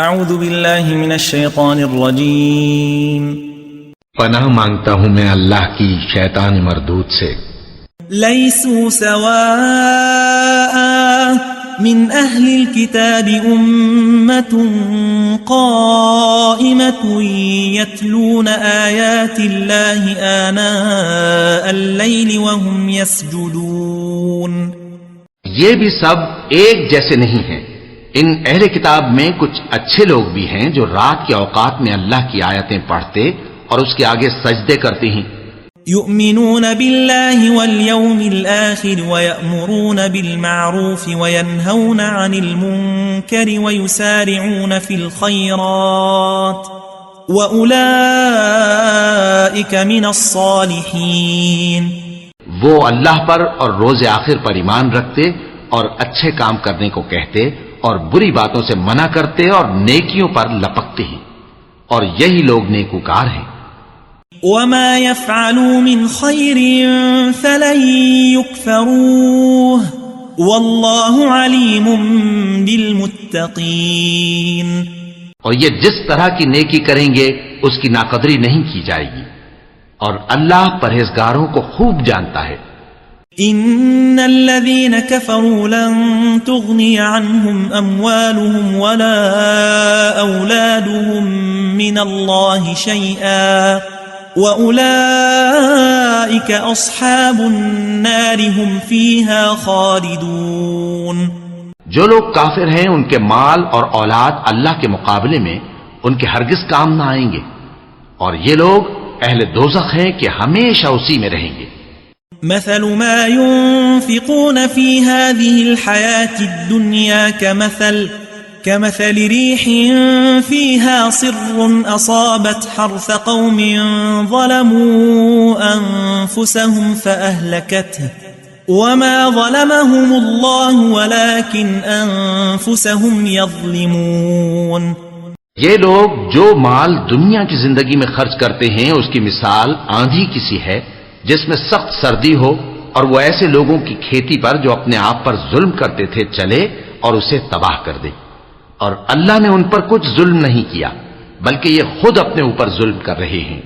اعوذ باللہ من الشیطان الرجیم پناہ مانگتا ہوں میں اللہ کی شیطان مردود سے۔ لیسوا سواء من اہل الكتاب امت قائمت یتلون آیات اللہ آناء اللیل وهم یسجدون۔ یہ بھی سب ایک جیسے نہیں ہیں۔ ان اہل کتاب میں کچھ اچھے لوگ بھی ہیں جو رات کے اوقات میں اللہ کی آیتیں پڑھتے اور اس کے آگے سجدے کرتے ہیں۔ یؤمنون باللہ والیوم الآخر ویأمرون بالمعروف وینہون عن المنکر ویسارعون فی الخیرات وأولئک من الصالحین۔ وہ اللہ پر اور روز آخر پر ایمان رکھتے اور اچھے کام کرنے کو کہتے اور بری باتوں سے منع کرتے اور نیکیوں پر لپکتے ہیں، اور یہی لوگ نیکوکار ہیں۔ وما يفعلوا من خير فلن يكفروه والله عليم بالمتقين۔ اور یہ جس طرح کی نیکی کریں گے اس کی ناقدری نہیں کی جائے گی، اور اللہ پرہیزگاروں کو خوب جانتا ہے۔ ان الذين كفروا لن تغني عنهم اموالهم ولا اولادهم من الله شيئا واولئك اصحاب النار هم فيها خالدون۔ جو لوگ کافر ہیں ان کے مال اور اولاد اللہ کے مقابلے میں ان کے ہرگز کام نہ آئیں گے، اور یہ لوگ اہل دوزخ ہیں کہ ہمیشہ اسی میں رہیں گے۔ مثل ما ينفقون في هذه الحياة الدنيا كمثل ريح فيها صر أصابت حرث قوم ظلموا أنفسهم فأهلكته وما ظلمهم الله ولكن أنفسهم يظلمون۔ یہ لوگ جو مال دنیا کی زندگی میں خرچ کرتے ہیں اس کی مثال آندھی کسی ہے جس میں سخت سردی ہو اور وہ ایسے لوگوں کی کھیتی پر جو اپنے آپ پر ظلم کرتے تھے چلے اور اسے تباہ کر دے، اور اللہ نے ان پر کچھ ظلم نہیں کیا بلکہ یہ خود اپنے اوپر ظلم کر رہے ہیں۔